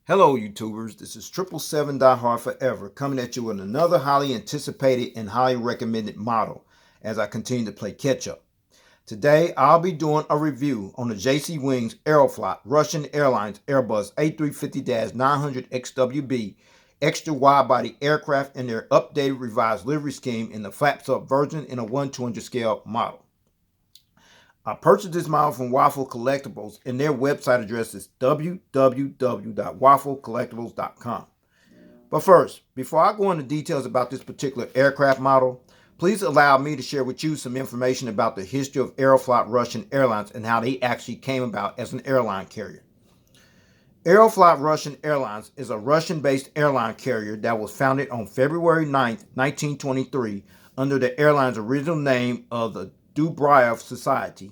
Hello YouTubers, this is 777 Die Hard Forever coming at you with another highly anticipated and highly recommended model as I continue to play catch up. Today I'll be doing a review on the JC Wings Aeroflot Russian Airlines Airbus A350-900XWB extra wide-body aircraft and their updated revised livery scheme in the flaps-up version in a 1/200 scale model. I purchased this model from Waffle Collectibles, and their website address is www.wafflecollectibles.com. But first, before I go into details about this particular aircraft model, please allow me to share with you some information about the history of Aeroflot Russian Airlines and how they actually came about as an airline carrier. Aeroflot Russian Airlines is a Russian-based airline carrier that was founded on February 9, 1923 under the airline's original name of the Dubryev Society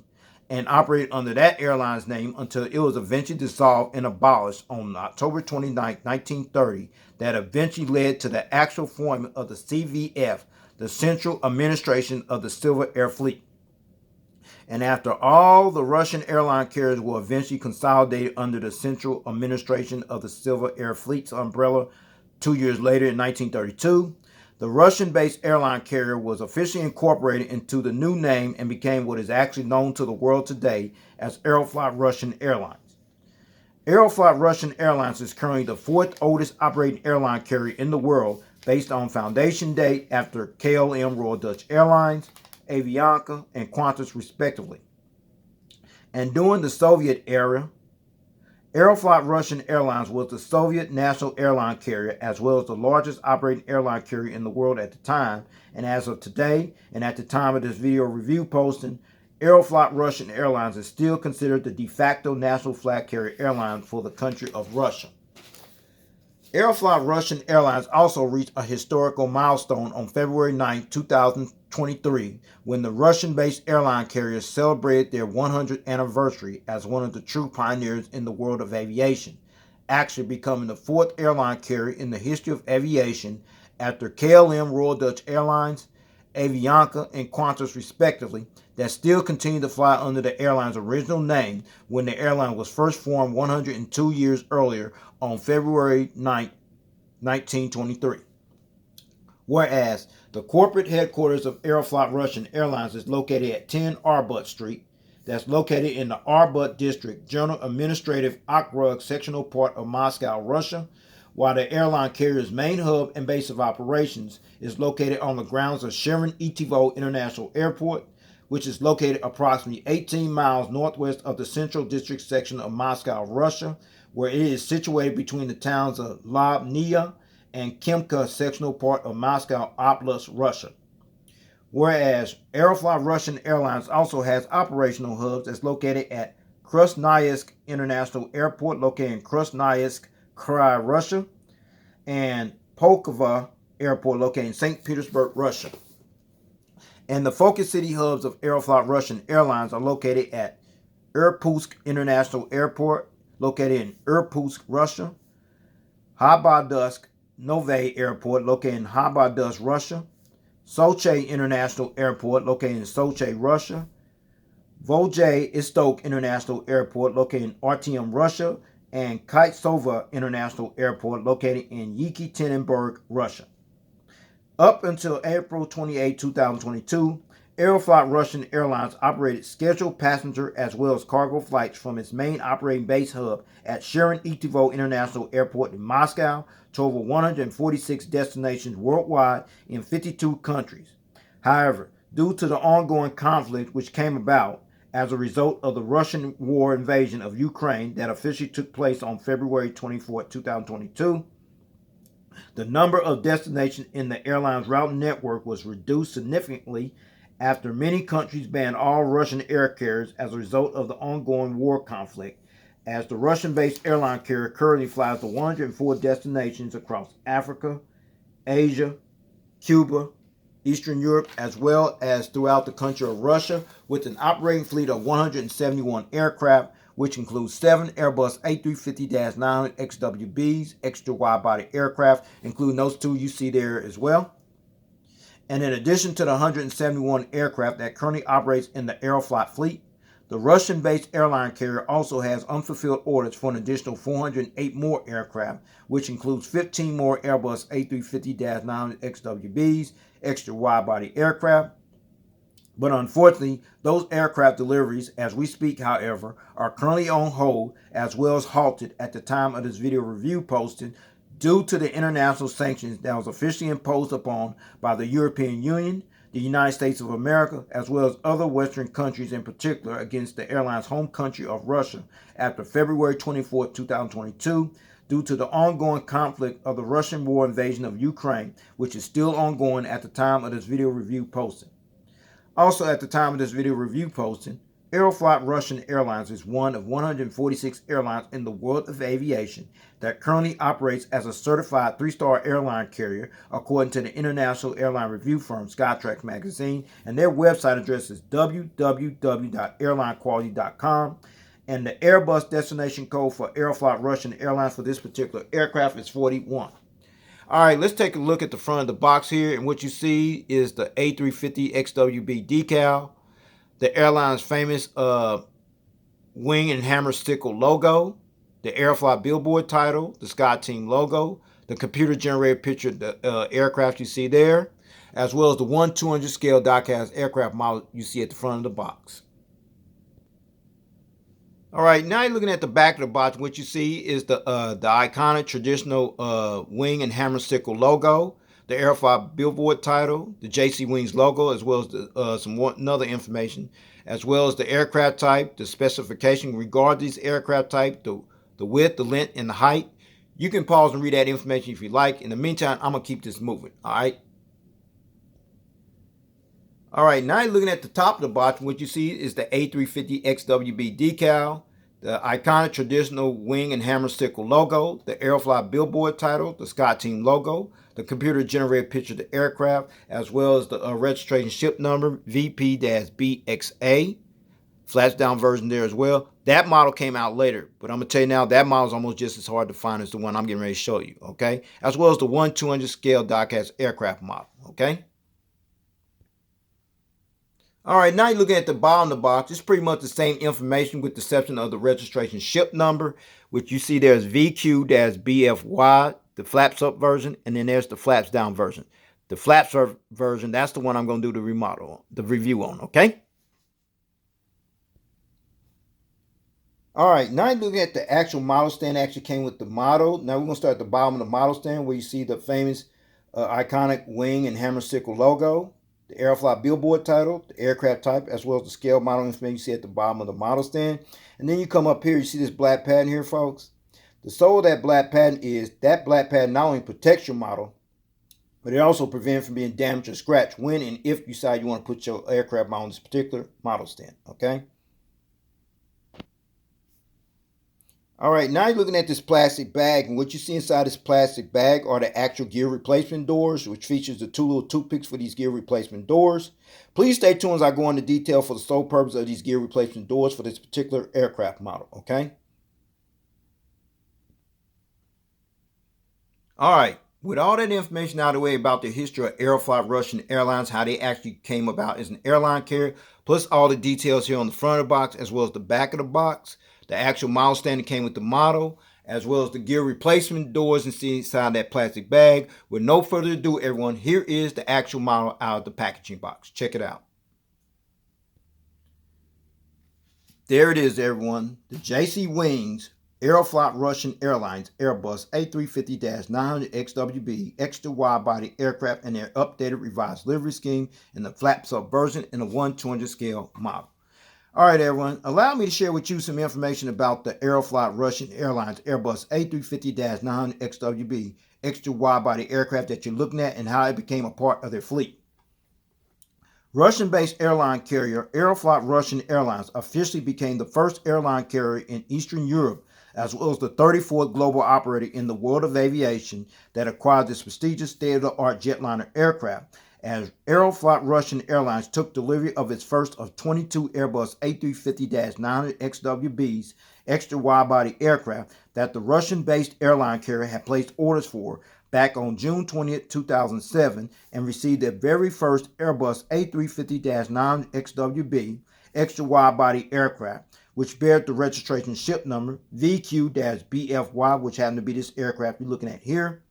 and operated under that airline's name until it was eventually dissolved and abolished on October 29, 1930, that eventually led to the actual forming of the CVF, the Central Administration of the Civil Air Fleet. And after all the Russian airline carriers were eventually consolidated under the Central Administration of the Civil Air Fleet's umbrella 2 years later in 1932, the Russian-based airline carrier was officially incorporated into the new name and became what is actually known to the world today as Aeroflot Russian Airlines. Aeroflot Russian Airlines is currently the fourth oldest operating airline carrier in the world based on foundation date after KLM Royal Dutch Airlines, Aviation, and Qantas respectively. And during the Soviet era, Aeroflot Russian Airlines was the Soviet national airline carrier as well as the largest operating airline carrier in the world at the time, and as of today, and at the time of this video review posting, Aeroflot Russian Airlines is still considered the de facto national flag carrier airline for the country of Russia. Aeroflot Russian Airlines also reached a historical milestone on February 9, 2023, when the Russian-based airline carriers celebrated their 100th anniversary as one of the true pioneers in the world of aviation, actually becoming the fourth airline carrier in the history of aviation after KLM Royal Dutch Airlines, Aviation, and Qantas respectively, that still continue to fly under the airline's original name when the airline was first formed 102 years earlier on February 9, 1923. Whereas the corporate headquarters of Aeroflot Russian Airlines is located at 10 Arbut Street, that's located in the Arbut District, General Administrative Okrug sectional part of Moscow, Russia, while the airline carrier's main hub and base of operations is located on the grounds of Sheremetyevo International Airport, which is located approximately 18 miles northwest of the Central District section of Moscow, Russia, where it is situated between the towns of Lobnya and Kimka sectional part of Moscow Oblast, Russia. Whereas Aeroflot Russian Airlines also has operational hubs that's located at Krasnoyarsk International Airport, located in Krasnoyarsk Krai, Russia, and Pulkovo Airport, located in St. Petersburg, Russia. And the focus city hubs of Aeroflot Russian Airlines are located at Irkutsk International Airport, located in Irkutsk, Russia, Khabarovsk Novy Airport, located in Khabarovsk, Russia, Sochi International Airport, located in Sochi, Russia, Volgey-Istok International Airport, located in Artyom, Russia, and Kaitsova International Airport, located in Yekaterinburg, Russia. Up until April 28, 2022, Aeroflot Russian Airlines operated scheduled passenger as well as cargo flights from its main operating base hub at Sheremetyevo International Airport in Moscow to over 146 destinations worldwide in 52 countries. However, due to the ongoing conflict which came about as a result of the Russian war invasion of Ukraine that officially took place on February 24, 2022, the number of destinations in the airline's route network was reduced significantly after many countries banned all Russian air carriers as a result of the ongoing war conflict, as the Russian-based airline carrier currently flies to 104 destinations across Africa, Asia, Cuba, Eastern Europe, as well as throughout the country of Russia, with an operating fleet of 171 aircraft, which includes 7 Airbus A350-900XWBs, extra wide-body aircraft, including those 2 you see there as well. And in addition to the 171 aircraft that currently operates in the Aeroflot fleet, The Russian-based airline carrier also has unfulfilled orders for an additional 408 more aircraft, which includes 15 more Airbus A350-900XWBs, extra wide-body aircraft. But unfortunately, those aircraft deliveries, as we speak, however, are currently on hold as well as halted at the time of this video review posting due to the international sanctions that was officially imposed upon by the European Union, the United States of America, as well as other Western countries in particular against the airline's home country of Russia after February 24, 2022, due to the ongoing conflict of the Russian war invasion of Ukraine, which is still ongoing at the time of this video review posting. Also at the time of this video review posting, Aeroflot Russian Airlines is one of 146 airlines in the world of aviation that currently operates as a certified 3-star airline carrier according to the international airline review firm Skytrax magazine, and their website address is www.airlinequality.com, and the Airbus destination code for Aeroflot Russian Airlines for this particular aircraft is 41. All right, let's take a look at the front of the box here, and what you see is the A350-XWB decal, the airline's famous wing and hammer stickle logo, the Aeroflot billboard title, the Sky Team logo, the computer-generated picture of the aircraft you see there, as well as the 1/200 scale die-cast aircraft model you see at the front of the box. All right, now you're looking at the back of the box. What you see is the iconic traditional wing and hammer stickle logo, the Aeroflot billboard title, the JC Wings logo, as well as the, other information, as well as the aircraft type, the specification regarding these aircraft type, the width, the length, and the height. You can pause and read that information if you like. In the meantime, I'm going to keep this moving, all right? All right, now you're looking at the top of the box. What you see is the A350XWB decal, the iconic traditional wing and hammer stickle logo, the Aeroflot billboard title, the Sky Team logo, the computer-generated picture of the aircraft, as well as the registration ship number, VP-BXA, flash down version there as well. That model came out later, but I'm going to tell you now, that model is almost just as hard to find as the one I'm getting ready to show you, okay? As well as the 1/200 scale die-cast aircraft model, okay? All right, now you're looking at the bottom of the box. It's pretty much the same information with the exception of the registration ship number, which you see there's VQ-BFY, the flaps up version, and then there's the flaps down version. The flaps up version, that's the one I'm going to do the review on, okay? All right, now you're looking at the actual model stand. Actually came with the model. Now we're going to start at the bottom of the model stand where you see the famous iconic wing and hammer stickle logo, the Aeroflot billboard title, the aircraft type, as well as the scale model information you see at the bottom of the model stand. And then you come up here, you see this black pattern here, folks. The soul of that black pattern is that black pattern not only protects your model, but it also prevents from being damaged or scratched when and if you decide you want to put your aircraft on this particular model stand, okay? All right, now you're looking at this plastic bag, and what you see inside this plastic bag are the actual gear replacement doors, which features the 2 little toothpicks for these gear replacement doors. Please stay tuned as I go into detail for the sole purpose of these gear replacement doors for this particular aircraft model, okay? All right, with all that information out of the way about the history of Aeroflot Russian Airlines, how they actually came about as an airline carrier, plus all the details here on the front of the box as well as the back of the box, the actual model stand that came with the model, as well as the gear replacement doors and see inside that plastic bag. With no further ado, everyone, here is the actual model out of the packaging box. Check it out. There it is, everyone. The JC Wings Aeroflot Russian Airlines Airbus A350-900XWB extra wide-body aircraft and their updated revised livery scheme in the flaps-up version in a 1/200 scale model. All right, everyone, allow me to share with you some information about the Aeroflot Russian Airlines Airbus A350-900XWB extra wide-body aircraft that you're looking at and how it became a part of their fleet. Russian-based airline carrier Aeroflot Russian Airlines officially became the first airline carrier in Eastern Europe, as well as the 34th global operator in the world of aviation that acquired this prestigious state-of-the-art Jetliner aircraft, as Aeroflot Russian Airlines took delivery of its first of 22 Airbus A350-900XWBs extra wide-body aircraft that the Russian-based airline carrier had placed orders for back on June 20, 2007, and received their very first Airbus A350-900XWB extra wide-body aircraft, which bears the registration ship number VQ-BFY, which happened to be this aircraft you're looking at here,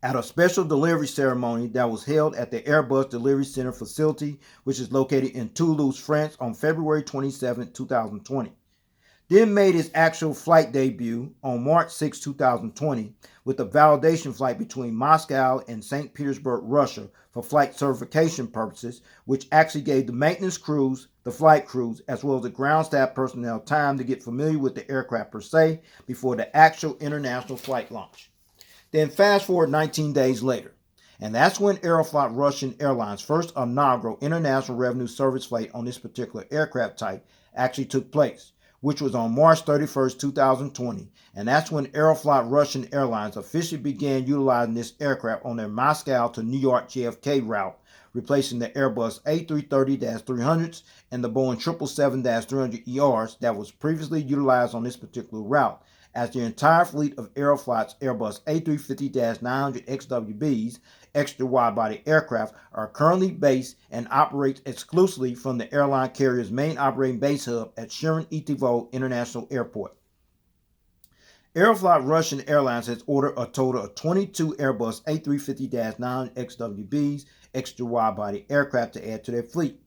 at a special delivery ceremony that was held at the Airbus Delivery Center facility, which is located in Toulouse, France, on February 27, 2020. Then made its actual flight debut on March 6, 2020, with a validation flight between Moscow and St. Petersburg, Russia, for flight certification purposes, which actually gave the maintenance crews, the flight crews, as well as the ground staff personnel time to get familiar with the aircraft per se before the actual international flight launch. Then fast forward 19 days later, and that's when Aeroflot Russian Airlines' first inaugural international revenue service flight on this particular aircraft type actually took place, which was on March 31st, 2020, and that's when Aeroflot Russian Airlines officially began utilizing this aircraft on their Moscow to New York JFK route, replacing the Airbus A350-900s and the Boeing 777-300ERs that was previously utilized on this particular route, as the entire fleet of Aeroflot's Airbus A350-900XWBs, extra wide-body aircraft, are currently based and operate exclusively from the airline carrier's main operating base hub at Sheremetyevo International Airport. Aeroflot Russian Airlines has ordered a total of 22 Airbus A350-900XWBs, extra wide-body aircraft, to add to their fleet.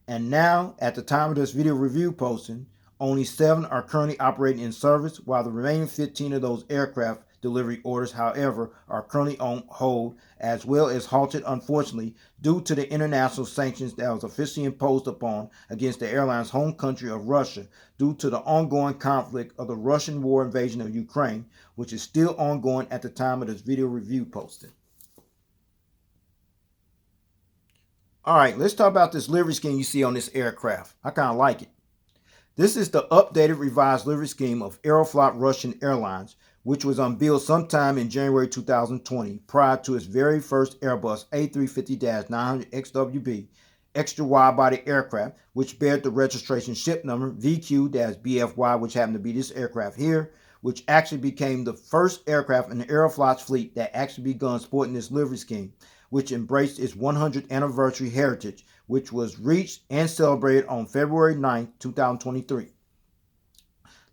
And now, at the time of this video review posting, only 7 are currently operating in service, while the remaining 15 of those aircraft delivery orders, however, are currently on hold, as well as halted, unfortunately, due to the international sanctions that was officially imposed upon against the airline's home country of Russia due to the ongoing conflict of the Russian war invasion of Ukraine, which is still ongoing at the time of this video review posting. All right, let's talk about this livery scheme you see on this aircraft. I kind of like it. This is the updated revised livery scheme of Aeroflot Russian Airlines, which was unveiled sometime in January 2020 prior to its very first Airbus A350-900XWB extra wide-body aircraft, which bears the registration ship number VQ-BFY, which happened to be this aircraft here, which actually became the first aircraft in the Aeroflot's fleet that actually begun sporting this livery scheme, which embraced its 100th anniversary heritage, which was reached and celebrated on February 9, 2023.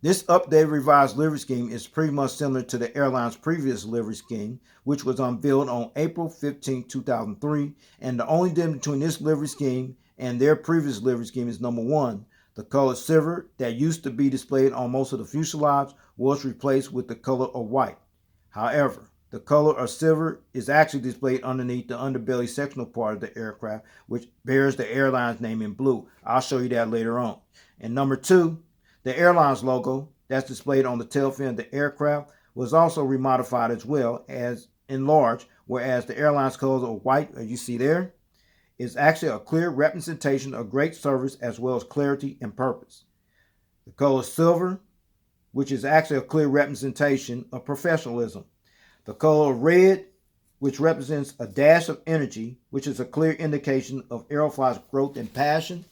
This updated revised livery scheme is pretty much similar to the airline's previous livery scheme, which was unveiled on April 15, 2003, and the only difference between this livery scheme and their previous livery scheme is number 1, the color silver that used to be displayed on most of the fuselage was replaced with the color of white. However, the color of silver is actually displayed underneath the underbelly sectional part of the aircraft, which bears the airline's name in blue. I'll show you that later on. And number 2, the airline's logo that's displayed on the tail fin of the aircraft was also remodified as well as enlarged, whereas the airline's colors of white, as you see there, is actually a clear representation of great service as well as clarity and purpose. The color silver, which is actually a clear representation of professionalism. The color red, which represents a dash of energy, which is a clear indication of Aeroflot's growth and passion.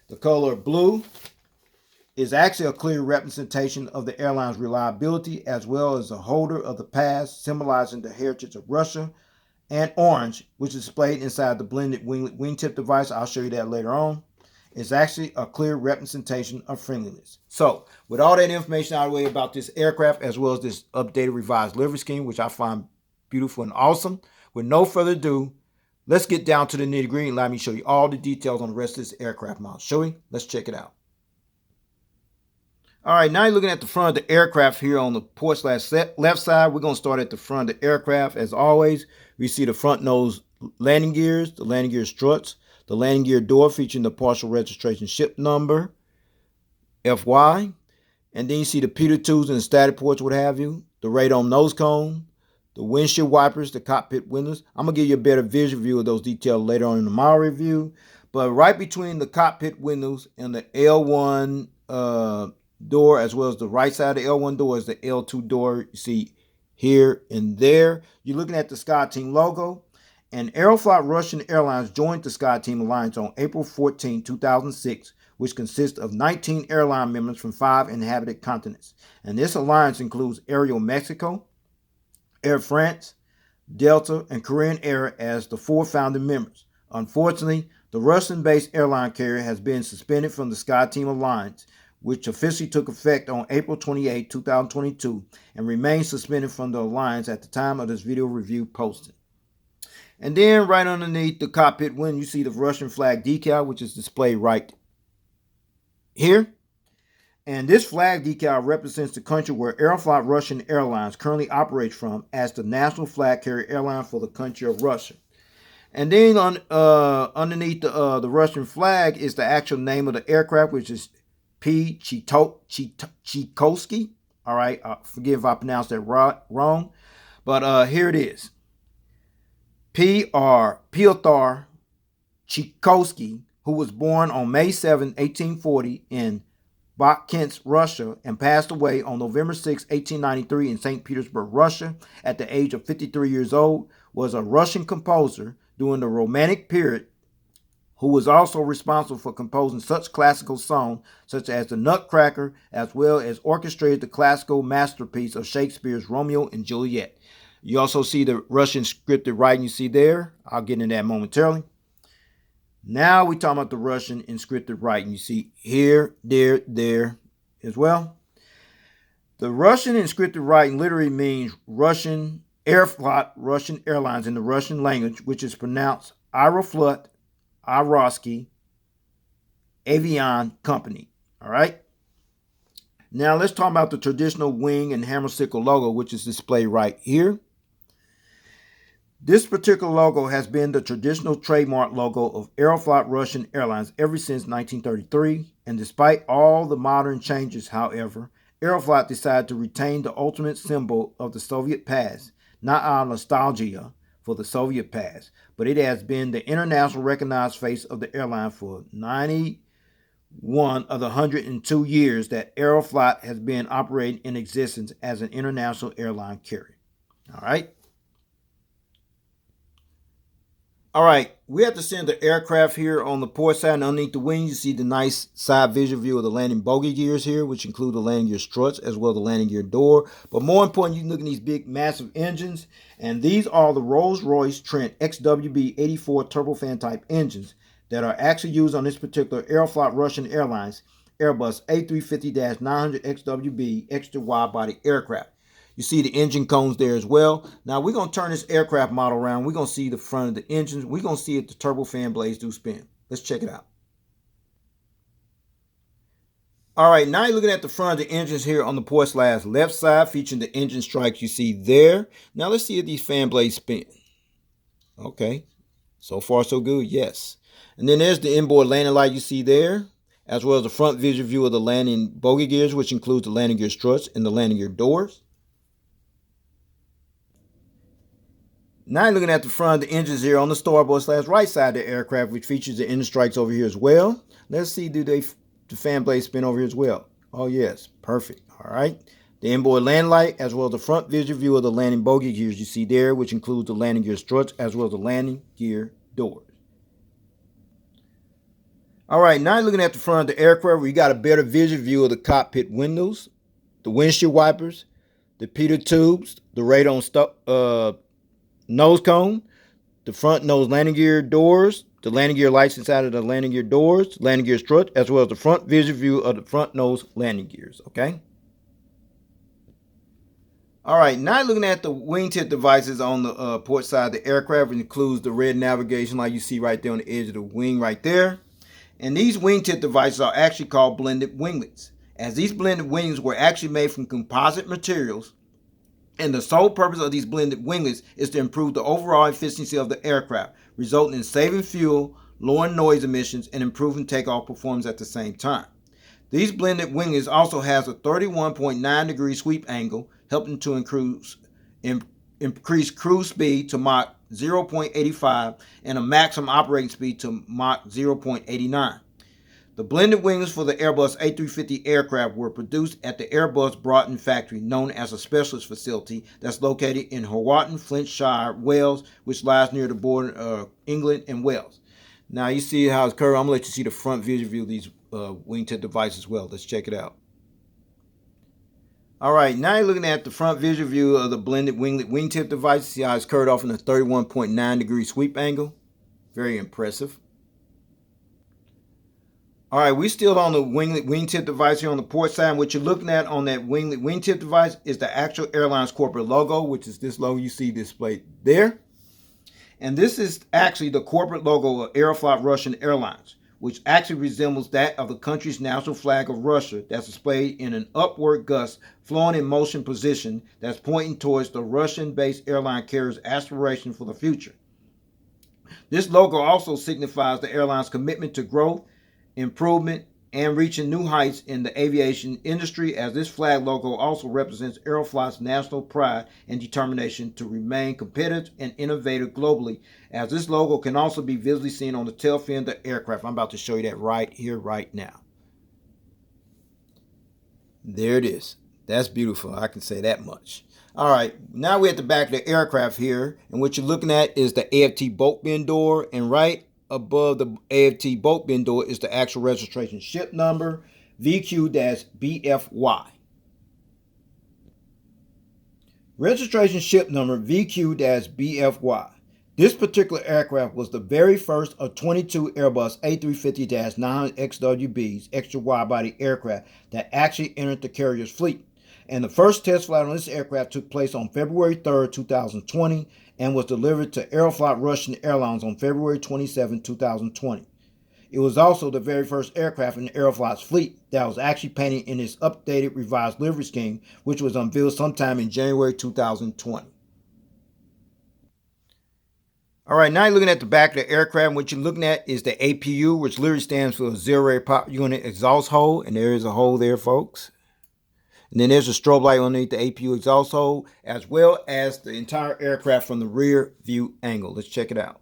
The color blue is actually a clear representation of the airline's reliability, as well as a holder of the past, symbolizing the heritage of Russia. And orange, which is displayed inside the blended wingtip device, I'll show you that later on, is actually a clear representation of friendliness. So, with all that information out of the way about this aircraft, as well as this updated revised livery scheme, which I find beautiful and awesome, with no further ado, let's get down to the nitty-gritty and let me show you all the details on the rest of this aircraft model. Shall we? Let's check it out. All right, now you're looking at the front of the aircraft here on the port/left side. We're going to start at the front of the aircraft. As always, we see the front nose landing gears, the landing gear struts, the landing gear door featuring the partial registration ship number, FY. And then you see the pitot tubes and the static ports, what have you, the radome nose cone, the windshield wipers, the cockpit windows. I'm going to give you a better visual view of those details later on in the model review. But right between the cockpit windows and the L1 door, as well as the right side of the L1 door, is the L2 door you see here and there. You're looking at the SkyTeam logo. And Aeroflot Russian Airlines joined the SkyTeam Alliance on April 14, 2006, which consists of 19 airline members from 5 inhabited continents. And this alliance includes Aeromexico, Air France, Delta, and Korean Air as the 4 founding members. Unfortunately, The Russian-based airline carrier has been suspended from the SkyTeam Alliance, which officially took effect on April 28, 2022, and remains suspended from the alliance at the time of this video review posting. And then right underneath the cockpit window, you see the Russian flag decal, which is displayed right here. And this flag decal represents the country where Aeroflot Russian Airlines currently operates from as the national flag carrier airline for the country of Russia. And then underneath the Russian flag is the actual name of the aircraft, which is P. Tchaikovsky. All right, forgive if I pronounced that wrong, but here it is. Pyotr Tchaikovsky, who was born on May 7, 1840 in Bakhtinsk, Russia, and passed away on November 6, 1893 in St. Petersburg, Russia, at the age of 53 years old, was a Russian composer during the Romantic period, who was also responsible for composing such classical songs such as The Nutcracker, as well as orchestrated the classical masterpiece of Shakespeare's Romeo and Juliet. You also see the Russian scripted writing you see there. I'll get into that momentarily. Now we're talking about the Russian inscripted writing. You see here, there as well. The Russian inscripted writing literally means Russian Aeroflot Russian Airlines in the Russian language, which is pronounced Aeroflot, Aerosky, Aviation Company. All right. Now let's talk about the traditional wing and hammer sickle logo, which is displayed right here. This particular logo has been the traditional trademark logo of Aeroflot Russian Airlines ever since 1933, and despite all the modern changes, however, Aeroflot decided to retain the ultimate symbol of the Soviet past, not out of nostalgia for the Soviet past, but it has been the international recognized face of the airline for 91 of the 102 years that Aeroflot has been operating in existence as an international airline carrier. All right. All right, we have to send the aircraft here on the port side, and underneath the wing, you see the nice side visual view of the landing bogey gears here, which include the landing gear struts as well as the landing gear door. But more important, you can look at these big, massive engines, and these are the Rolls-Royce Trent XWB 84 turbofan type engines that are actually used on this particular Aeroflot Russian Airlines Airbus A350-900XWB extra wide-body aircraft. You see the engine cones there as well. Now we're going to turn this aircraft model around. We're going to see the front of the engines. We're going to see if the turbofan blades do spin. Let's check it out. All right, now you're looking at the front of the engines here on the port slash left side, featuring the engine strikes you see there. Now let's see if these fan blades spin. Okay, so far so good, yes. And then there's the inboard landing light you see there, as well as the front visual view of the landing bogey gears, which includes the landing gear struts and the landing gear doors. Now you're looking at the front of the engines here on the starboard slash right side of the aircraft, which features the engine strikes over here as well. Let's see, do the fan blades spin over here as well? Oh yes, perfect. All right. The inboard landing light, as well as the front visual view of the landing bogey gears you see there, which includes the landing gear struts as well as the landing gear doors. All right, now you're looking at the front of the aircraft where you got a better visual view of the cockpit windows, the windshield wipers, the pitot tubes, the radon nose cone, the front nose landing gear doors, the landing gear lights inside of the landing gear doors, landing gear strut, as well as the front visual view of the front nose landing gears, okay? All right, now looking at the wingtip devices on the port side of the aircraft, which includes the red navigation light you see right there on the edge of the wing right there. And these wingtip devices are actually called blended winglets, as these blended wings were actually made from composite materials. And the sole purpose of these blended winglets is to improve the overall efficiency of the aircraft, resulting in saving fuel, lowering noise emissions, and improving takeoff performance at the same time. These blended winglets also has a 31.9 degree sweep angle, helping to increase cruise speed to Mach 0.85 and a maximum operating speed to Mach 0.89. The blended wings for the Airbus A350 aircraft were produced at the Airbus Broughton factory, known as a specialist facility that's located in Horton, Flintshire, Wales, which lies near the border of England and Wales. Now you see how it's curved. I'm going to let you see the front visual view of these wingtip devices as well. Let's check it out. All right, now you're looking at the front visual view of the blended wingtip device. See how it's curved off in a 31.9 degree sweep angle. Very impressive. All right, we still on the wingtip device here on the port side. What you're looking at on that wingtip device is the actual airline's corporate logo, which is this logo you see displayed there. And this is actually the corporate logo of Aeroflot Russian Airlines, which actually resembles that of the country's national flag of Russia that's displayed in an upward gust flowing in motion position that's pointing towards the Russian-based airline carrier's aspiration for the future. This logo also signifies the airline's commitment to growth, improvement, and reaching new heights in the aviation industry, as this flag logo also represents Aeroflot's national pride and determination to remain competitive and innovative globally, as this logo can also be visibly seen on the tail fin of the aircraft. I'm about to show you that right here, right now. There it is. That's beautiful. I can say that much. All right, now we're at the back of the aircraft here, and what you're looking at is the AFT boat bin door, and right above the AFT boat bin door is the actual registration ship number, VQ-BFY. Registration ship number VQ-BFY. This particular aircraft was the very first of 22 Airbus A350-900XWBs, extra wide-body aircraft that actually entered the carrier's fleet. And the first test flight on this aircraft took place on February 3rd, 2020, and was delivered to Aeroflot Russian Airlines on February 27, 2020. It was also the very first aircraft in Aeroflot's fleet that was actually painted in its updated revised livery scheme, which was unveiled sometime in January 2020. All right, now you're looking at the back of the aircraft. What you're looking at is the APU, which literally stands for Auxiliary Power Unit Exhaust Hole, and there is a hole there, folks. And then there's a strobe light underneath the APU exhaust hole, as well as the entire aircraft from the rear view angle. Let's check it out.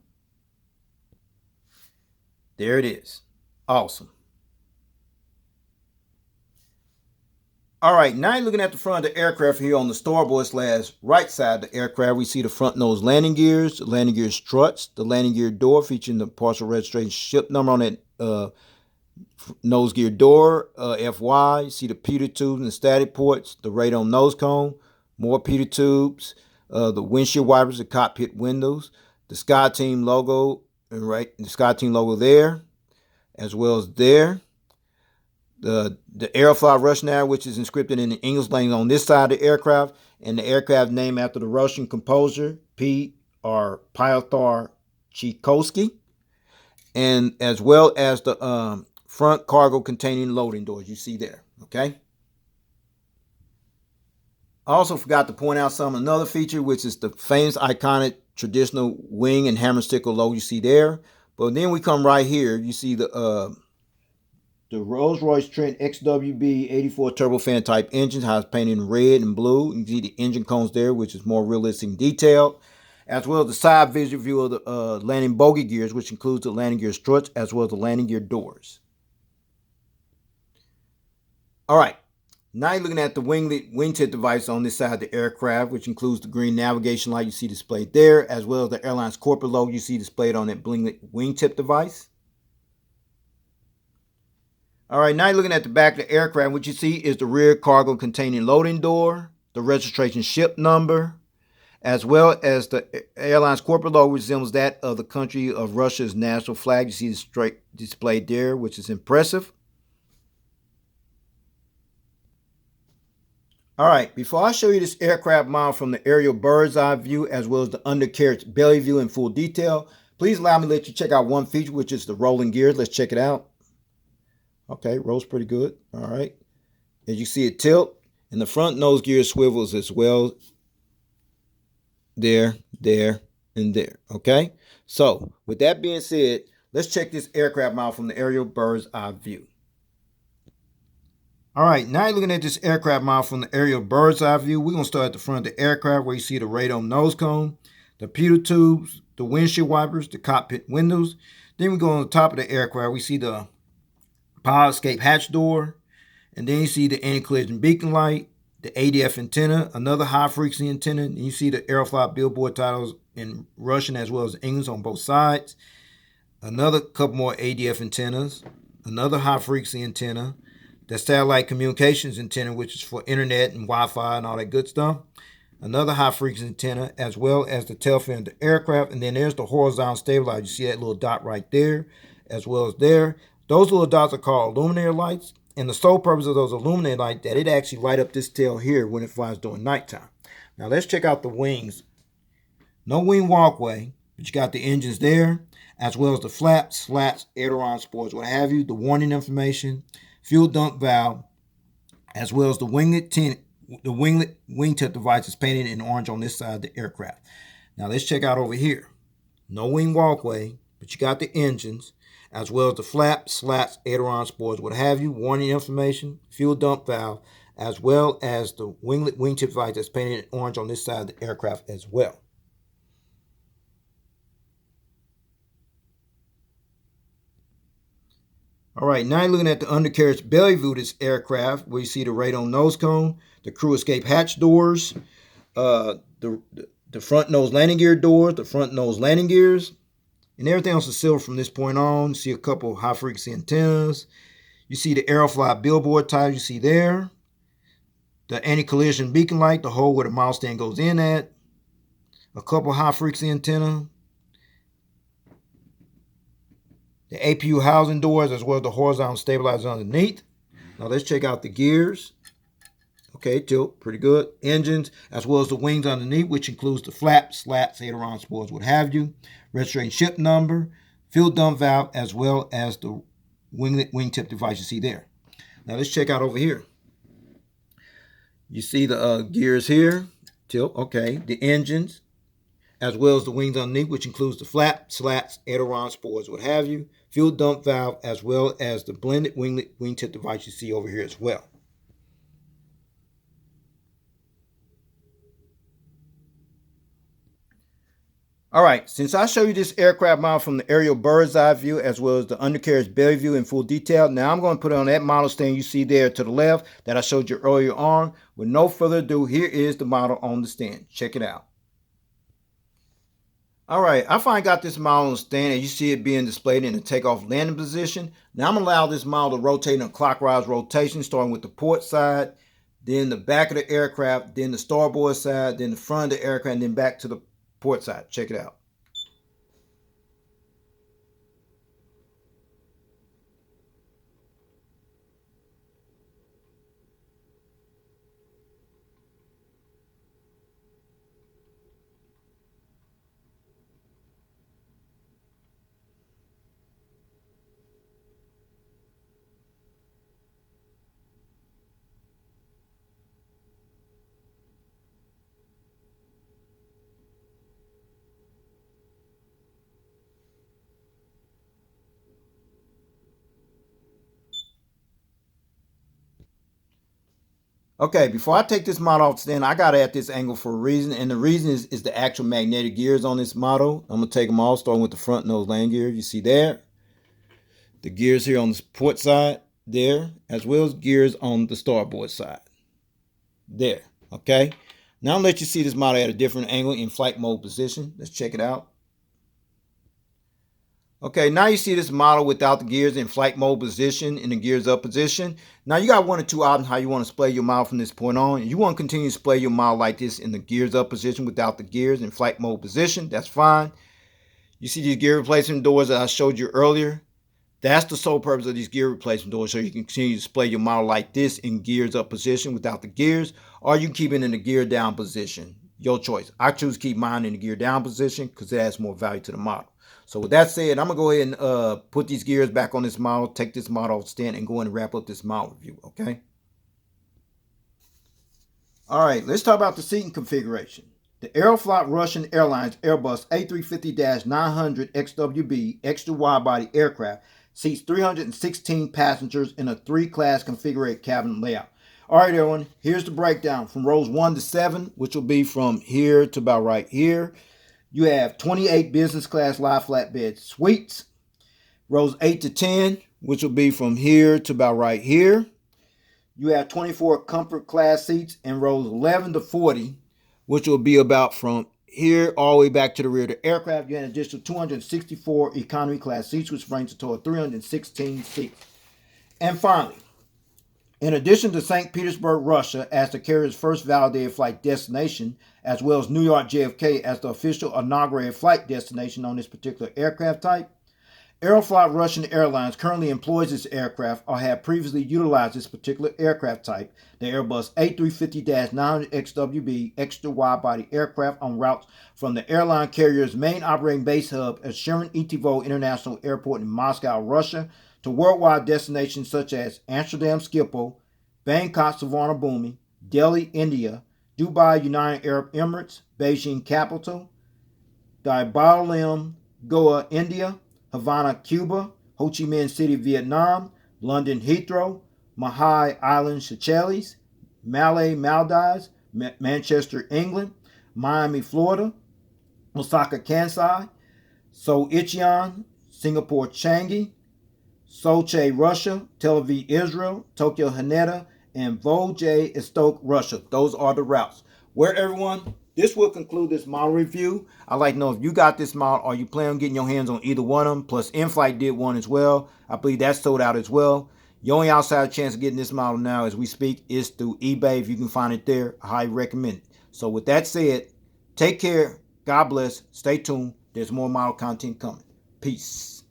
There it is. Awesome. All right, now you're looking at the front of the aircraft here on the starboard / right side of the aircraft. We see the front nose landing gears, the landing gear struts, the landing gear door featuring the partial registration ship number on that nose gear door, FY. You see the pitot tubes and the static ports, the radome nose cone, more pitot tubes, the windshield wipers, the cockpit windows, the SkyTeam logo, right, the SkyTeam logo there, as well as there. The Aeroflot Russian Air, which is inscripted in the English language on this side of the aircraft, and the aircraft named after the Russian composer Pyotr Tchaikovsky, and as well as the front cargo containing loading doors you see there. Okay. I also forgot to point out another feature, which is the famous iconic traditional wing and hammer sticker logo you see there. But then we come right here, you see the Rolls-Royce Trent XWB 84 turbofan type engine, how it's painted in red and blue. You see the engine cones there, which is more realistic and detailed, as well as the side visual view of the landing bogey gears, which includes the landing gear struts as well as the landing gear doors. All right, now you're looking at the wingtip device on this side of the aircraft, which includes the green navigation light you see displayed there, as well as the airline's corporate logo you see displayed on that wingtip device. All right, now you're looking at the back of the aircraft. What you see is the rear cargo containing loading door, the registration ship number, as well as the airline's corporate logo resembles that of the country of Russia's national flag. You see the straight displayed there, which is impressive. All right, before I show you this aircraft model from the aerial bird's eye view, as well as the undercarriage belly view in full detail, please allow me to let you check out one feature, which is the rolling gears. Let's check it out. Okay, rolls pretty good. All right. As you see it tilt, and the front nose gear swivels as well. There, and there. Okay. So with that being said, let's check this aircraft model from the aerial bird's eye view. All right, now you're looking at this aircraft model from the aerial bird's eye view. We're going to start at the front of the aircraft where you see the radome nose cone, the pitot tubes, the windshield wipers, the cockpit windows. Then we go on the top of the aircraft. We see the power escape hatch door, and then you see the anti-collision beacon light, the ADF antenna, another high-frequency antenna, and you see the Aeroflot billboard titles in Russian as well as English on both sides, another couple more ADF antennas, another high-frequency antenna, the satellite communications antenna, which is for internet and Wi-Fi and all that good stuff, another high-frequency antenna, as well as the tail fin of the aircraft, and then there's the horizontal stabilizer. You see that little dot right there, as well as there. Those little dots are called illuminator lights, and the sole purpose of those illuminator lights that it actually light up this tail here when it flies during nighttime. Now let's check out the wings. No wing walkway, but you got the engines there, as well as the flaps, slats, aileron spoilers, what have you, the warning information, fuel dump valve, as well as the winglet wingtip device is painted in orange on this side of the aircraft. Now let's check out over here. No wing walkway, but you got the engines, as well as the flaps, slats, aileron spoilers, what have you, warning information, fuel dump valve, as well as the winglet wingtip device that's painted in orange on this side of the aircraft as well. All right, now you're looking at the undercarriage belly view of this aircraft, where you see the radome nose cone, the crew escape hatch doors, the front nose landing gear doors, the front nose landing gears, and everything else is silver from this point on. You see a couple of high-frequency antennas. You see the Aeroflot billboard tires you see there, the anti-collision beacon light, the hole where the mouse stand goes in at, a couple high-frequency antenna, the APU housing doors, as well as the horizontal stabilizers underneath. Now let's check out the gears. Okay, tilt, pretty good. Engines, as well as the wings underneath, which includes the flaps, slats, aileron spoilers, what have you. Registration ship number, fuel dump valve, as well as the wingtip device you see there. Now let's check out over here. You see the gears here, tilt, okay. The engines, as well as the wings underneath, which includes the flaps, slats, aileron spoilers, what have you. Fuel dump valve, as well as the blended wingtip device you see over here as well. All right, since I show you this aircraft model from the aerial bird's eye view, as well as the undercarriage belly view in full detail, now I'm going to put it on that model stand you see there to the left that I showed you earlier on. With no further ado, here is the model on the stand. Check it out. All right, I finally got this model on the stand, and you see it being displayed in the takeoff landing position. Now I'm going to allow this model to rotate in a clockwise rotation, starting with the port side, then the back of the aircraft, then the starboard side, then the front of the aircraft, and then back to the port side. Check it out. Okay, before I take this model off the stand, I got to at this angle for a reason, and the reason is the actual magnetic gears on this model. I'm going to take them all, starting with the front nose landing gear. You see there, the gears here on the port side there, as well as gears on the starboard side there. Okay, now I'll let you see this model at a different angle in flight mode position. Let's check it out. Okay, now you see this model without the gears in flight mode position, in the gears up position. Now you got one or two options how you want to display your model from this point on. You want to continue to display your model like this in the gears up position without the gears in flight mode position. That's fine. You see these gear replacement doors that I showed you earlier. That's the sole purpose of these gear replacement doors, so you can continue to display your model like this in gears up position without the gears, or you can keep it in the gear down position. Your choice. I choose to keep mine in the gear down position because it adds more value to the model. So with that said, I'm going to go ahead and put these gears back on this model, take this model off the stand, and go in and wrap up this model review, okay? All right, let's talk about the seating configuration. The Aeroflot Russian Airlines Airbus A350-900XWB extra wide-body aircraft seats 316 passengers in a 3-class configured cabin layout. All right, everyone, here's the breakdown from rows 1 to 7, which will be from here to about right here. You have 28 business class lie flatbed suites. Rows 8 to 10, which will be from here to about right here. You have 24 comfort class seats, and rows 11 to 40, which will be about from here all the way back to the rear of the aircraft. You have an additional 264 economy class seats, which brings a total of 316 seats. And finally, in addition to St. Petersburg, Russia, as the carrier's first validated flight destination, as well as New York JFK as the official inaugurated flight destination on this particular aircraft type, Aeroflot Russian Airlines currently employs this aircraft or have previously utilized this particular aircraft type, the Airbus A350-900XWB extra wide-body aircraft on routes from the airline carrier's main operating base hub at Sheremetyevo International Airport in Moscow, Russia, to worldwide destinations such as Amsterdam Schiphol, Bangkok Suvarnabhumi, Delhi, India, Dubai, United Arab Emirates, Beijing Capital, Dar Goa, India, Havana, Cuba, Ho Chi Minh City, Vietnam, London Heathrow, Mahé Island, Seychelles, Malé, Maldives, Manchester, England, Miami, Florida, Osaka, Kansai, Seoul, Incheon, Singapore, Changi, Sochi, Russia, Tel Aviv, Israel, Tokyo, Haneda, and Vladivostok, Russia. Those are the routes. Well, everyone, this will conclude this model review. I'd like to know if you got this model or you plan on getting your hands on either one of them. Plus, In-Flight did one as well. I believe that's sold out as well. The only outside chance of getting this model now as we speak is through eBay. If you can find it there, I highly recommend it. So with that said, take care. God bless. Stay tuned. There's more model content coming. Peace.